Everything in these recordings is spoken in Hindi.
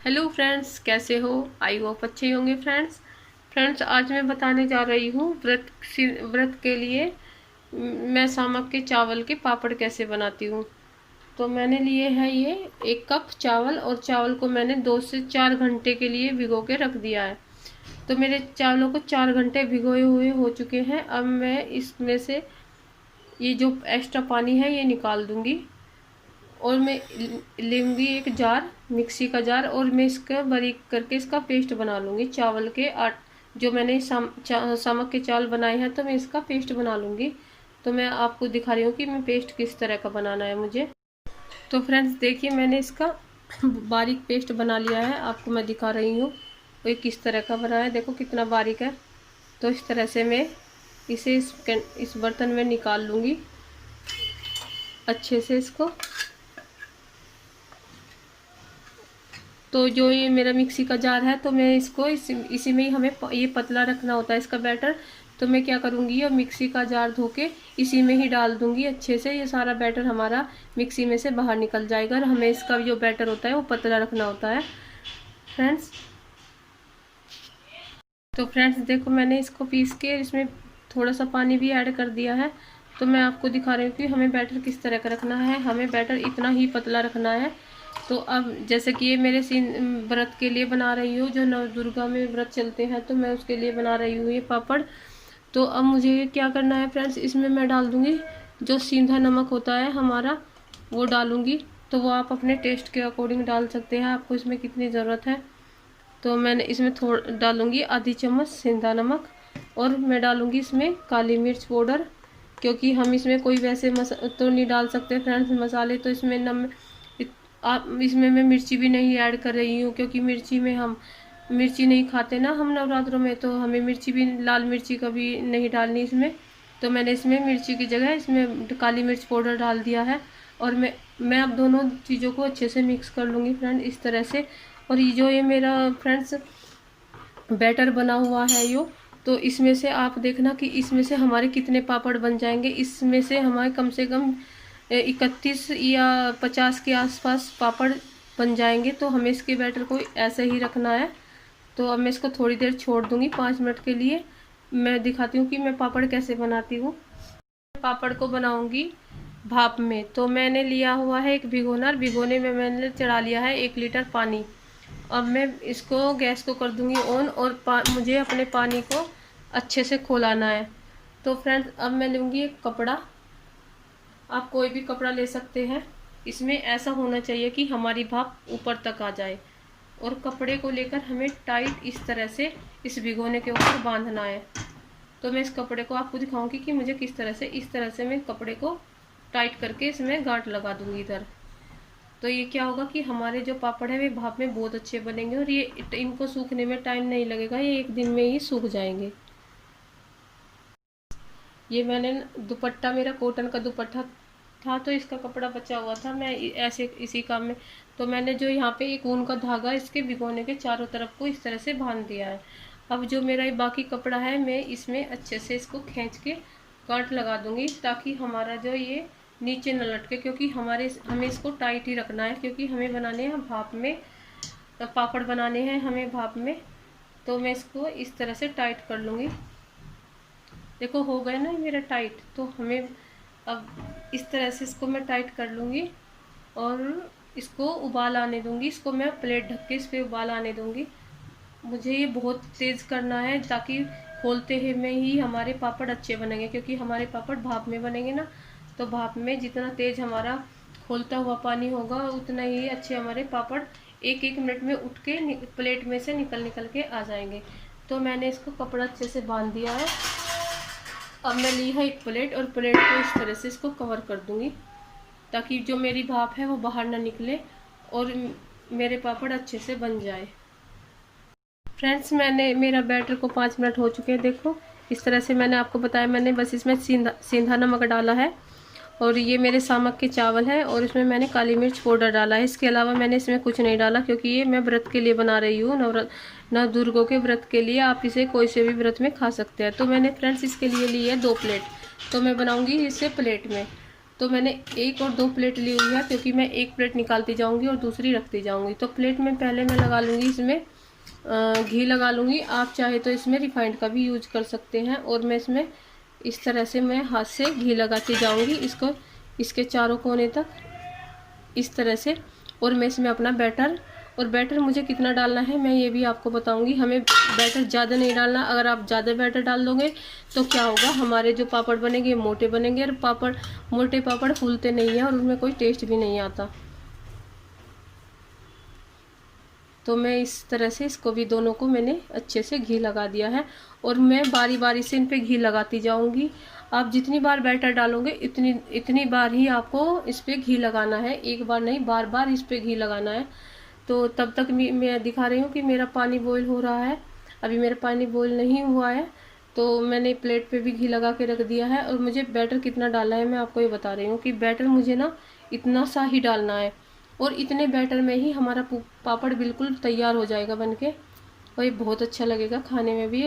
हेलो फ्रेंड्स, कैसे हो? आई होप अच्छे होंगे फ्रेंड्स। आज मैं बताने जा रही हूँ व्रत के लिए मैं सामक के चावल के पापड़ कैसे बनाती हूँ। तो मैंने लिए है ये 1 कप चावल, और चावल को मैंने 2 से 4 घंटे के लिए भिगो के रख दिया है। तो मेरे चावलों को 4 घंटे भिगोए हुए हो चुके हैं। अब मैं इसमें से ये जो एक्स्ट्रा पानी है ये निकाल दूंगी, और मैं लूँगी एक जार, मिक्सी का जार, और मैं इसका बारीक करके इसका पेस्ट बना लूँगी। चावल के आट जो मैंने सामक के चावल बनाए हैं, तो मैं इसका पेस्ट बना लूँगी। तो मैं आपको दिखा रही हूँ कि मैं पेस्ट किस तरह का बनाना है मुझे। तो फ्रेंड्स देखिए, मैंने इसका बारीक पेस्ट बना लिया है, आपको मैं दिखा रही हूँ ये किस तरह का बना है। देखो कितना बारीक है। तो इस तरह से मैं इसे इस बर्तन में निकाल लूँगी अच्छे से इसको। तो जो ये मेरा मिक्सी का जार है, तो मैं इसको इसी में ही हमें ये पतला रखना होता है इसका बैटर। तो मैं क्या करूँगी, और मिक्सी का जार धो के इसी में ही डाल दूँगी अच्छे से। ये सारा बैटर हमारा मिक्सी में से बाहर निकल जाएगा, और हमें इसका जो बैटर होता है वो पतला रखना होता है फ्रेंड्स। तो फ्रेंड्स देखो, मैंने इसको पीस के इसमें थोड़ा सा पानी भी ऐड कर दिया है। तो मैं आपको दिखा रही हूँ कि हमें बैटर किस तरह का रखना है। हमें बैटर इतना ही पतला रखना है। तो अब जैसे कि ये मेरे व्रत के लिए बना रही हूँ, जो नवदुर्गा में व्रत चलते हैं, तो मैं उसके लिए बना रही हूँ ये पापड़। तो अब मुझे क्या करना है फ्रेंड्स, इसमें मैं डाल दूँगी जो सींधा नमक होता है हमारा, वो डालूँगी। तो वो आप अपने टेस्ट के अकॉर्डिंग डाल सकते हैं, आपको इसमें कितनी ज़रूरत है। तो मैंने इसमें थोड़ा डालूँगी आधी चम्मच सेंधा नमक, और मैं डालूँगी इसमें काली मिर्च पाउडर, क्योंकि हम इसमें कोई वैसे तो नहीं डाल सकते फ्रेंड्स मसाले। तो इसमें आप इसमें मैं मिर्ची भी नहीं ऐड कर रही हूँ, क्योंकि हम मिर्ची नहीं खाते ना हम नवरात्रों में। तो हमें मिर्ची भी, लाल मिर्ची कभी नहीं डालनी इसमें। तो मैंने इसमें मिर्ची की जगह इसमें काली मिर्च पाउडर डाल दिया है। और मैं अब दोनों चीज़ों को अच्छे से मिक्स कर लूँगी फ्रेंड इस तरह से। और ये मेरा फ्रेंड्स बैटर बना हुआ है तो इसमें से आप देखना कि इसमें से हमारे कितने पापड़ बन जाएंगे। इसमें से हमारे कम से कम 31 या 50 के आसपास पापड़ बन जाएंगे। तो हमें इसके बैटर को ऐसे ही रखना है। तो अब मैं इसको थोड़ी देर छोड़ दूंगी, 5 मिनट के लिए। मैं दिखाती हूँ कि मैं पापड़ कैसे बनाती हूँ। पापड़ को बनाऊंगी भाप में। तो मैंने लिया हुआ है एक भिगोना, भिगोने में मैंने चढ़ा लिया है 1 लीटर पानी। अब मैं इसको गैस को कर दूंगी ऑन, और मुझे अपने पानी को अच्छे से खौलाना है। तो फ्रेंड्स अब मैं लूँगी एक कपड़ा, आप कोई भी कपड़ा ले सकते हैं। इसमें ऐसा होना चाहिए कि हमारी भाप ऊपर तक आ जाए, और कपड़े को लेकर हमें टाइट इस तरह से इस भिगोने के ऊपर बांधना है। तो मैं इस कपड़े को आपको दिखाऊंगी कि मुझे किस तरह से, इस तरह से मैं कपड़े को टाइट करके इसमें गांठ लगा दूंगी इधर। तो ये क्या होगा कि हमारे जो पापड़ है वे भाप में बहुत अच्छे बनेंगे, और ये इनको सूखने में टाइम नहीं लगेगा, ये 1 दिन में ही सूख जाएंगे। ये मैंने दुपट्टा, मेरा कॉटन का दुपट्टा था, तो इसका कपड़ा बचा हुआ था, मैं ऐसे इसी काम में। तो मैंने जो यहाँ पे एक ऊन का धागा इसके भिगोने के चारों तरफ को इस तरह से बांध दिया है। अब जो मेरा ये बाकी कपड़ा है, मैं इसमें अच्छे से इसको खींच के गांठ लगा दूंगी, ताकि हमारा जो ये नीचे न लटके। क्योंकि हमें इसको टाइट ही रखना है, क्योंकि हमें बनाने हैं भाप में, पापड़ बनाने हैं हमें भाप में। तो मैं इसको इस तरह से टाइट कर लूँगी। देखो हो गया ना मेरा टाइट। तो हमें अब इस तरह से इसको मैं टाइट कर लूँगी, और इसको उबाल आने दूँगी। इसको मैं प्लेट ढक के इस पर उबाल आने दूँगी। मुझे ये बहुत तेज़ करना है, ताकि खोलते ही में ही हमारे पापड़ अच्छे बनेंगे। क्योंकि हमारे पापड़ भाप में बनेंगे ना, तो भाप में जितना तेज़ हमारा खोलता हुआ पानी होगा, उतना ही अच्छे हमारे पापड़ 1-1 मिनट में उठ के प्लेट में से निकल के आ जाएंगे। तो मैंने इसको कपड़ा अच्छे से बांध दिया है। अब मैं ली है एक प्लेट, और प्लेट को इस तरह से इसको कवर कर दूंगी, ताकि जो मेरी भाप है वो बाहर ना निकले, और मेरे पापड़ अच्छे से बन जाए। फ्रेंड्स मेरा बैटर को 5 मिनट हो चुके हैं। देखो इस तरह से मैंने आपको बताया, मैंने बस इसमें सींधा नमक डाला है, और ये मेरे सामक के चावल है, और इसमें मैंने काली मिर्च पाउडर डाला है। इसके अलावा मैंने इसमें कुछ नहीं डाला, क्योंकि ये मैं व्रत के लिए बना रही हूँ, नवदुर्गों के व्रत के लिए। आप इसे कोई से भी व्रत में खा सकते हैं। तो मैंने फ्रेंड्स इसके लिए ली है 2 प्लेट। तो मैं बनाऊँगी इसे प्लेट में। तो मैंने 1 और 2 प्लेट ली हुई है, क्योंकि मैं 1 प्लेट निकालती जाऊंगी और दूसरी रखती जाऊंगी। तो प्लेट में पहले मैं लगा लूँगी, इसमें घी लगा लूँगी। आप चाहे तो इसमें रिफाइंड का भी यूज कर सकते हैं। और मैं इसमें इस तरह से मैं हाथ से घी लगाती जाऊंगी इसको, इसके चारों कोने तक इस तरह से। और मैं इसमें अपना बैटर, और बैटर मुझे कितना डालना है मैं ये भी आपको बताऊंगी। हमें बैटर ज़्यादा नहीं डालना। अगर आप ज़्यादा बैटर डाल दोगे तो क्या होगा, हमारे जो पापड़ बनेंगे मोटे बनेंगे, और मोटे पापड़ फूलते नहीं हैं और उनमें कोई टेस्ट भी नहीं आता। तो मैं इस तरह से इसको भी, दोनों को मैंने अच्छे से घी लगा दिया है। और मैं बारी बारी से इन पे घी लगाती जाऊंगी। आप जितनी बार बैटर डालोगे इतनी बार ही आपको इस पे घी लगाना है, एक बार नहीं, बार बार इस पे घी लगाना है। तो तब तक मैं दिखा रही हूँ कि मेरा पानी बॉईल हो रहा है। अभी मेरा पानी बॉईल नहीं हुआ है, तो मैंने प्लेट पे भी घी लगा के रख दिया है। और मुझे बैटर कितना डालना है मैं आपको ये बता रही हूँ कि बैटर मुझे ना इतना सा ही डालना है। और इतने बैटर में ही हमारा पापड़ बिल्कुल तैयार हो जाएगा बनके, और ये बहुत अच्छा लगेगा खाने में भी,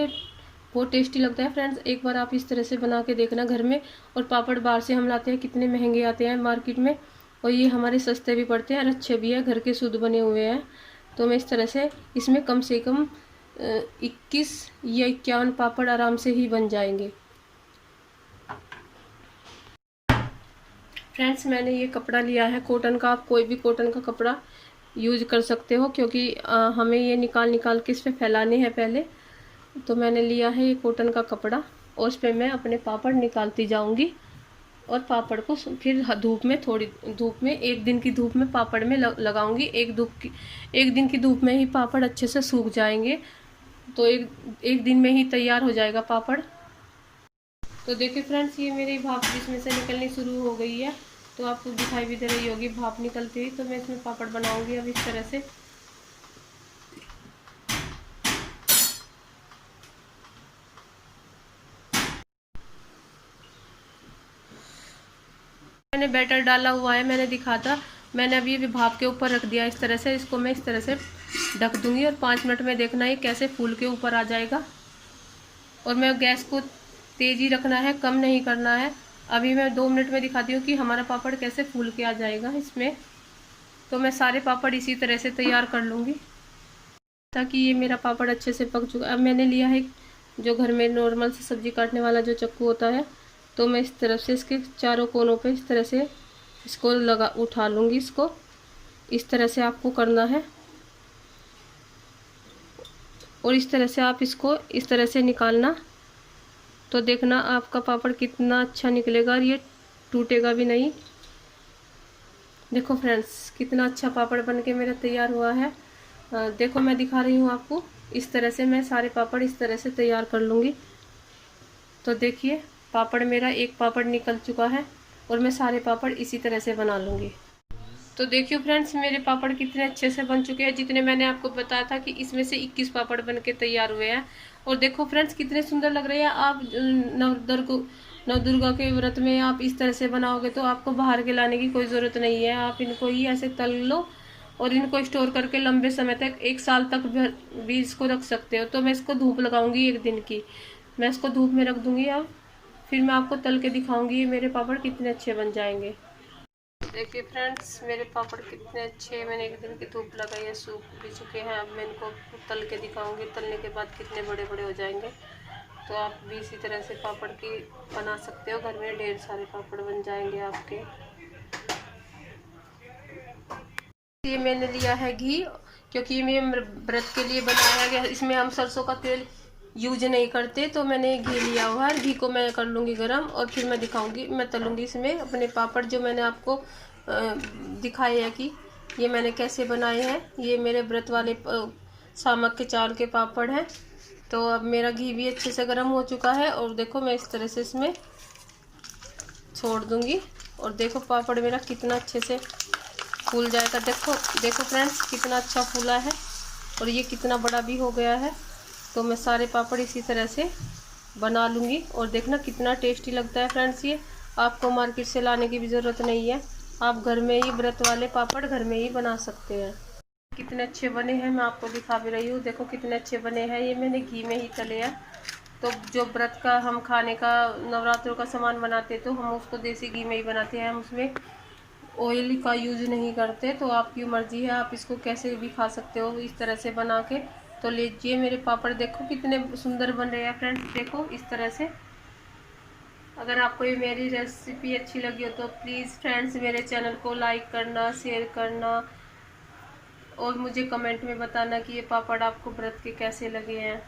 बहुत टेस्टी लगता है। फ्रेंड्स, एक बार आप इस तरह से बना के देखना घर में। और पापड़ बाहर से हम लाते हैं, कितने महंगे आते हैं मार्केट में, और ये हमारे सस्ते भी पड़ते हैं और अच्छे भी है, घर के शुद्ध बने हुए हैं। तो मैं इस तरह से इसमें कम से कम 21 या 51 पापड़ आराम से ही बन जाएंगे। फ्रेंड्स, मैंने ये कपड़ा लिया है कॉटन का। आप कोई भी कॉटन का कपड़ा यूज कर सकते हो, क्योंकि हमें ये निकाल निकाल के इस पर फैलाने हैं पहले। तो मैंने लिया है ये कॉटन का कपड़ा, और उस पर मैं अपने पापड़ निकालती जाऊंगी। और पापड़ को फिर धूप में, थोड़ी धूप में, 1 दिन की धूप में पापड़ में लगाऊंगी। 1 दिन की धूप में ही पापड़ अच्छे से सूख जाएंगे। तो एक दिन में ही तैयार हो जाएगा पापड़। तो देखिए फ्रेंड्स, ये मेरी भाप जिसमें से निकलनी शुरू हो गई है। तो आपको दिखाई भी दे रही होगी भाप निकलती हुई। तो मैं इसमें पापड़ बनाऊंगी अब इस तरह से। मैंने बैटर डाला हुआ है, मैंने दिखा था। मैंने अभी भाप के ऊपर रख दिया इस तरह से। इसको मैं इस तरह से ढक दूंगी और 5 मिनट में देखना ये कैसे फूल के ऊपर आ जाएगा। और मैं गैस को तेज़ ही रखना है, कम नहीं करना है। अभी मैं 2 मिनट में दिखाती हूँ कि हमारा पापड़ कैसे फूल के आ जाएगा इसमें। तो मैं सारे पापड़ इसी तरह से तैयार कर लूँगी, ताकि ये मेरा पापड़ अच्छे से पक चुका। अब मैंने लिया है जो घर में नॉर्मल से सब्जी काटने वाला जो चाकू होता है। तो मैं इस तरफ से इसके चारों कोनों पे इस तरह से इसको उठा लूँगी। इसको इस तरह से आपको करना है, और इस तरह से आप इसको इस तरह से निकालना। तो देखना आपका पापड़ कितना अच्छा निकलेगा, और ये टूटेगा भी नहीं। देखो फ्रेंड्स, कितना अच्छा पापड़ बनके मेरा तैयार हुआ है। देखो मैं दिखा रही हूँ आपको। इस तरह से मैं सारे पापड़ इस तरह से तैयार कर लूँगी। तो देखिए पापड़ मेरा एक पापड़ निकल चुका है, और मैं सारे पापड़ इसी तरह से बना लूँगी। तो देखिए फ्रेंड्स, मेरे पापड़ कितने अच्छे से बन चुके हैं। जितने मैंने आपको बताया था कि इसमें से 21 पापड़ बन के तैयार हुए हैं। और देखो फ्रेंड्स, कितने सुंदर लग रहे हैं। आप नवदुर्गा के व्रत में आप इस तरह से बनाओगे तो आपको बाहर के लाने की कोई ज़रूरत नहीं है। आप इनको ही ऐसे तल लो, और इनको स्टोर करके लंबे समय तक, 1 साल तक भी इसको रख सकते हो। तो मैं इसको धूप लगाऊंगी 1 दिन की, मैं इसको धूप में रख दूंगी। अब फिर मैं आपको तल के दिखाऊंगी मेरे पापड़ कितने अच्छे बन जाएंगे। देखिए फ्रेंड्स, मेरे पापड़ कितने अच्छे, मैंने 1 दिन की धूप लगाई है, सूख भी चुके हैं। अब मैं इनको तल के दिखाऊंगी, तलने के बाद कितने बड़े बड़े हो जाएंगे। तो आप भी इसी तरह से पापड़ की बना सकते हो, घर में ढेर सारे पापड़ बन जाएंगे आपके। ये मैंने लिया है घी, क्योंकि ये मेरे व्रत के लिए बनाया गया। इसमें हम सरसों का तेल यूज नहीं करते, तो मैंने घी लिया हुआ है। घी को मैं कर लूँगी गरम, और फिर मैं दिखाऊंगी, मैं तलूँगी इसमें अपने पापड़, जो मैंने आपको दिखाए हैं कि ये मैंने कैसे बनाए हैं। ये मेरे व्रत वाले सामक के चावल के पापड़ हैं। तो अब मेरा घी भी अच्छे से गर्म हो चुका है, और देखो मैं इस तरह से इसमें छोड़ दूँगी। और देखो पापड़ मेरा कितना अच्छे से फूल जाएगा। देखो फ्रेंड्स, कितना अच्छा फूला है, और ये कितना बड़ा भी हो गया है। तो मैं सारे पापड़ इसी तरह से बना लूँगी, और देखना कितना टेस्टी लगता है फ्रेंड्स। ये आपको मार्केट से लाने की भी ज़रूरत नहीं है, आप घर में ही व्रत वाले पापड़ घर में ही बना सकते हैं। कितने अच्छे बने हैं, मैं आपको दिखा भी रही हूँ। देखो कितने अच्छे बने हैं, ये मैंने घी में ही तले हैं। तो जो व्रत का हम खाने का नवरात्रों का सामान बनाते तो हम उसको देसी घी में ही बनाते हैं, हम उसमें ऑयल का यूज़ नहीं करते। तो आपकी मर्ज़ी है, आप इसको कैसे भी खा सकते हो इस तरह से बना के। तो लीजिए मेरे पापड़, देखो कितने सुंदर बन रहे हैं फ्रेंड्स, देखो इस तरह से। अगर आपको ये मेरी रेसिपी अच्छी लगी हो तो प्लीज़ फ्रेंड्स मेरे चैनल को लाइक करना, शेयर करना और मुझे कमेंट में बताना कि ये पापड़ आपको व्रत के कैसे लगे हैं।